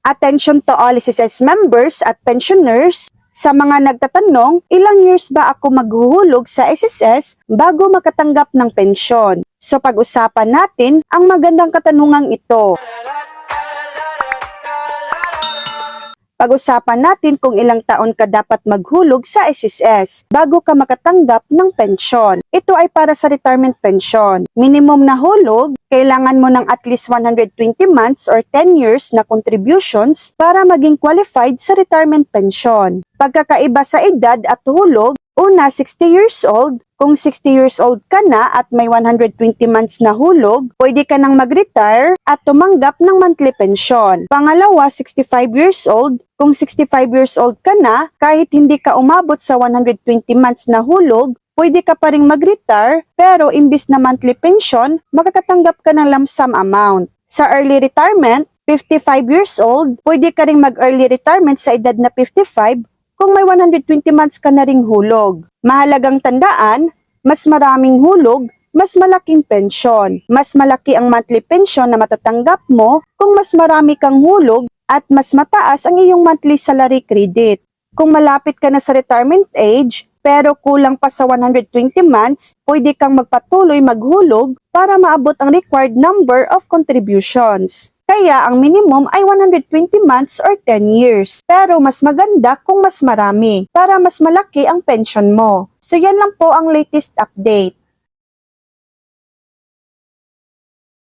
Attention to all SSS members at pensioners. Sa mga nagtatanong, ilang years ba ako maghuhulog sa SSS bago makatanggap ng pensyon? So pag-usapan natin ang magandang katanungang ito. Pag-usapan natin kung ilang taon ka dapat maghulog sa SSS bago ka makatanggap ng pensyon. Ito ay para sa retirement pension. Minimum na hulog, kailangan mo ng at least 120 months or 10 years na contributions para maging qualified sa retirement pension. Pagkakaiba sa edad at hulog, una 60 years old. Kung 60 years old ka na at may 120 months na hulog, pwede ka nang mag-retire at tumanggap ng monthly pension. Pangalawa, 65 years old. Kung 65 years old ka na, kahit hindi ka umabot sa 120 months na hulog, pwede ka pa ring mag-retire, pero imbis na monthly pension, makakatanggap ka ng lump sum amount. Sa early retirement, 55 years old, pwede ka ring mag-early retirement sa edad na 55 kung may 120 months ka na ring hulog. Mahalagang tandaan, mas maraming hulog, mas malaking pensyon. Mas malaki ang monthly pension na matatanggap mo kung mas marami kang hulog at mas mataas ang iyong monthly salary credit. Kung malapit ka na sa retirement age, pero kulang pa sa 120 months, pwede kang magpatuloy maghulog para maabot ang required number of contributions. Kaya ang minimum ay 120 months or 10 years. Pero mas maganda kung mas marami para mas malaki ang pension mo. So yan lang po ang latest update.